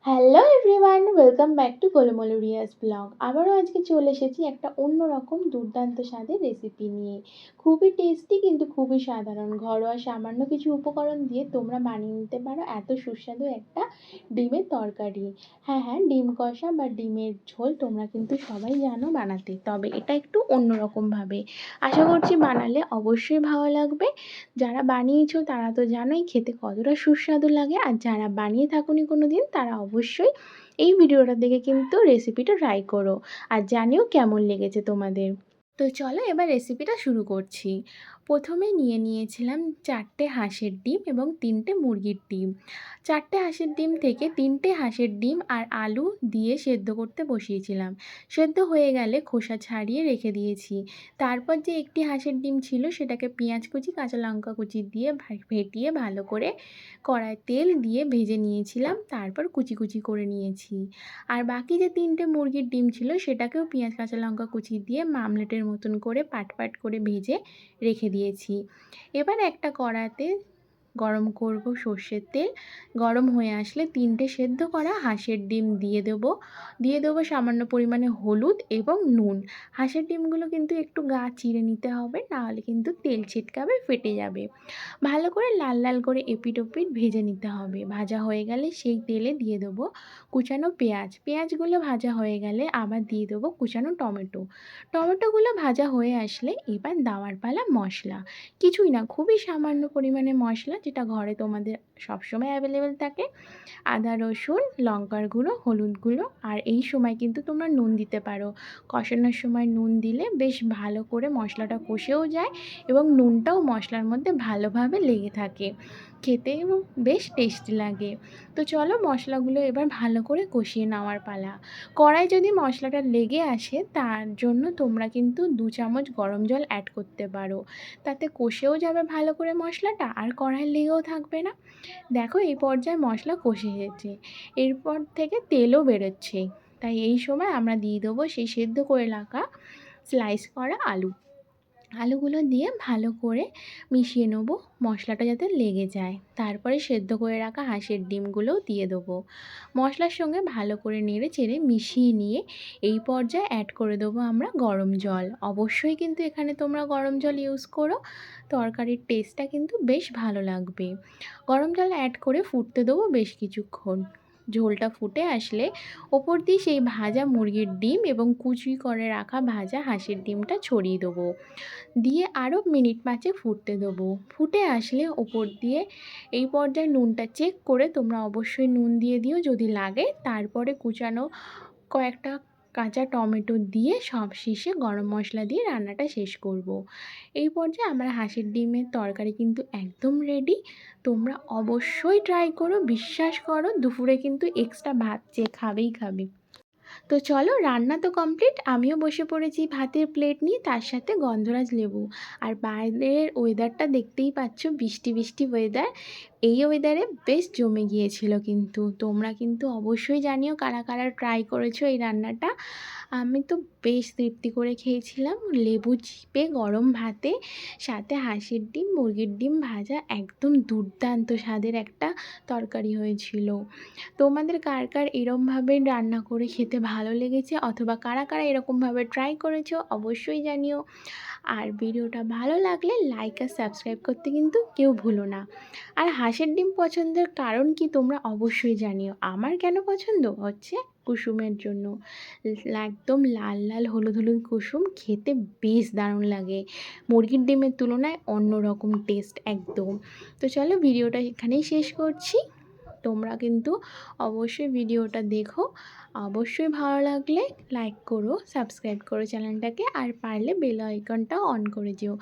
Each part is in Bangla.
Hello everyone, welcome back to Golumolu Riyaz blog. আবারও আজকে চলে এসেছি একটা অন্যরকম দুর্দান্ত স্বাদের রেসিপি নিয়ে। খুবই টেস্টি কিন্তু খুবই সাধারণ, ঘরোয়া সামান্য কিছু উপকরণ দিয়ে তোমরা বানিয়ে নিতে পারো এত সুস্বাদু একটা ডিমের তরকারি। হ্যাঁ, ডিম কষা বা ডিমের ঝোল তোমরা কিন্তু সবাই জানো বানাতে, তবে এটা একটু অন্যরকমভাবে। আশা করছি বানালে অবশ্যই ভালো লাগবে। যারা বানিয়েছো তারা তো জানোই খেতে কতটা সুস্বাদু লাগে, আর যারা বানিয়ে থাকোনি কোনো দিন তারা অবশ্যই এই ভিডিওটা দেখে কিন্তু রেসিপিটা ট্রাই করো আর জানিও কেমন লেগেছে তোমাদের। তো চলো এবার রেসিপিটা শুরু করছি। প্রথমে নিয়েছিলাম 4টে হাঁসের ডিম এবং 3টে মুরগির ডিম। 4টে হাঁসের ডিম থেকে 3টে হাঁসের ডিম আর আলু দিয়ে সেদ্ধ করতে বসিয়েছিলাম। সেদ্ধ হয়ে গেলে খোসা ছাড়িয়ে রেখে দিয়েছি। তারপর যে একটি হাঁসের ডিম ছিল সেটাকে পেঁয়াজ কুচি কাঁচা লঙ্কা কুচি দিয়ে ফেটিয়ে ভালো করে কড়ায় তেল দিয়ে ভেজে নিয়েছিলাম, তারপর কুচি কুচি করে নিয়েছি। আর বাকি যে 3টে মুরগির ডিম ছিল সেটাকেও পেঁয়াজ কাঁচা লঙ্কা কুচি দিয়ে মামলেটের মতন করে পাট করে ভেজে রেখে দিয়েছি। এবার একটা কড়াতে গরম করব সর্ষের তেল। গরম হয়ে আসলে 3টে সেদ্ধ করা হাঁসের ডিম দিয়ে দেবো সামান্য পরিমাণে হলুদ এবং নুন। হাঁসের ডিমগুলো কিন্তু একটু গা চিড়ে নিতে হবে, নাহলে কিন্তু তেল ছিটকাবে, ফেটে যাবে। ভালো করে লাল লাল করে এপিট ওপিট ভেজে নিতে হবে। ভাজা হয়ে গেলে সেই তেলে দিয়ে দেবো কুচানো পেঁয়াজগুলো ভাজা হয়ে গেলে আবার দিয়ে দেবো কুচানো টমেটোগুলো ভাজা হয়ে আসলে এবার দেওয়ার পালা মশলা। কিছুই না, খুবই সামান্য পরিমাণে মশলা, যেটা ঘরে তোমাদের সবসময় অ্যাভেলেবেল থাকে। আদা রসুন লঙ্কার গুঁড়ো হলুদ গুঁড়ো, আর এই সময় কিন্তু তোমরা নুন দিতে পারো। কষানোর সময় নুন দিলে বেশ ভালো করে মশলাটা কষেও যায় এবং নুনটাও মশলার মধ্যে ভালোভাবে লেগে থাকে, খেতে বেশ টেস্টি লাগে। তো চলো মশলাগুলো এবার ভালো করে কষিয়ে নেওয়ার পালা। কড়াই যদি মশলাটা লেগে আসে তার জন্য তোমরা কিন্তু 2 চামচ গরম জল অ্যাড করতে পারো, তাতে কষেও যাবে ভালো করে মশলাটা আর কড়াই লেগেও থাকবে না। দেখো এই পর্যায়ে মশলা কষে এসেছে, এরপর থেকে তেলও বেরোচ্ছে। তাই এই সময় আমরা দিয়ে দেবো সেই সেদ্ধ করে রাখা স্লাইস করা আলুগুলো দিয়ে ভালো করে মিশিয়ে নেব, মশলাটা যাতে লেগে যায়। তারপরে সেদ্ধ করে রাখা হাঁসের ডিমগুলোও দিয়ে দেবো। মশলার সঙ্গে ভালো করে নেড়ে চেড়ে মিশিয়ে নিয়ে এই পর্যায়ে অ্যাড করে দেবো আমরা গরম জল। অবশ্যই কিন্তু এখানে তোমরা গরম জল ইউজ করো, তরকারির টেস্টটা কিন্তু বেশ ভালো লাগবে। গরম জল অ্যাড করে ফুটতে দেবো বেশ কিছুক্ষণ। ঝোলটা ফুটে আসলে ওপর দিয়ে সেই ভাজা মুরগির ডিম এবং কুচি করে রাখা ভাজা হাঁসের ডিমটা ছড়িয়ে দেবো, দিয়ে আরও মিনিট 5 ফুটতে দেবো। ফুটে আসলে ওপর দিয়ে এই পর্যায়ে নুনটা চেক করে তোমরা অবশ্যই নুন দিয়ে দিও যদি লাগে। তারপরে কুচানো কয়েকটা কাঁচা টমেটো দিয়ে সব শেষে গরম মশলা দিয়ে রান্নাটা শেষ করব। এই পর্যায়ে আমার হাঁসের ডিমের তরকারি কিন্তু একদম রেডি। তোমরা অবশ্যই ট্রাই করো, বিশ্বাস করো দুপুরে কিন্তু এক্সট্রা ভাত যে খাবে। তো চলো রান্না তো কমপ্লিট, আমিও বসে পড়েছি ভাতের প্লেট নিয়ে, তার সাথে গন্ধরাজ লেবু। আর বাইরের ওয়েদারটা দেখতেই পাচ্ছ, বৃষ্টি বৃষ্টি ওয়েদার। এই ওয়েদারে বেশ জমে গিয়েছিল। কিন্তু তোমরা কিন্তু অবশ্যই জানিও কারা কারা ট্রাই করেছো এই রান্নাটা। আমি তো বেশ তৃপ্তি করে খেয়েছিলাম, লেবু চিপে গরম ভাতে, সাথে হাঁসের ডিম মুরগির ডিম ভাজা, একদম দুর্দান্ত স্বাদের একটা তরকারি হয়েছিল। তোমাদের কার কার এরমভাবে রান্না করে খেতে ভালো লেগেছে, অথবা কারা কারা এরকমভাবে ট্রাই করেছো অবশ্যই জানিও। আর ভিডিওটা ভালো লাগলে লাইক আর সাবস্ক্রাইব করতে কিন্তু কেউ ভুলো না। আর হাঁসের ডিম পছন্দের কারণ কি তোমরা অবশ্যই জানিও। আমার কেন পছন্দ হচ্ছে কুসুমের জন্য, একদম লাল লাল হলুদ হলুদ কুসুম, খেতে বেশ দারুণ লাগে। মুরগির ডিমের তুলনায় অন্যরকম টেস্ট একদম। তো চলো ভিডিওটা এখানেই শেষ করছি। তোমরা কিন্তু অবশ্যই ভিডিওটা দেখো, অবশ্যই ভালো লাগলে লাইক করো, সাবস্ক্রাইব করো চ্যানেলটাকে, আর পারলে বেল আইকনটা অন করে দিও,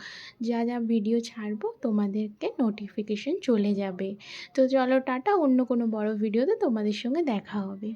যা যা ভিডিও ছাড়বো তোমাদেরকে নোটিফিকেশন চলে যাবে। তো চলো টাটা, অন্য কোনো বড় ভিডিওতে তোমাদের সঙ্গে দেখা হবে।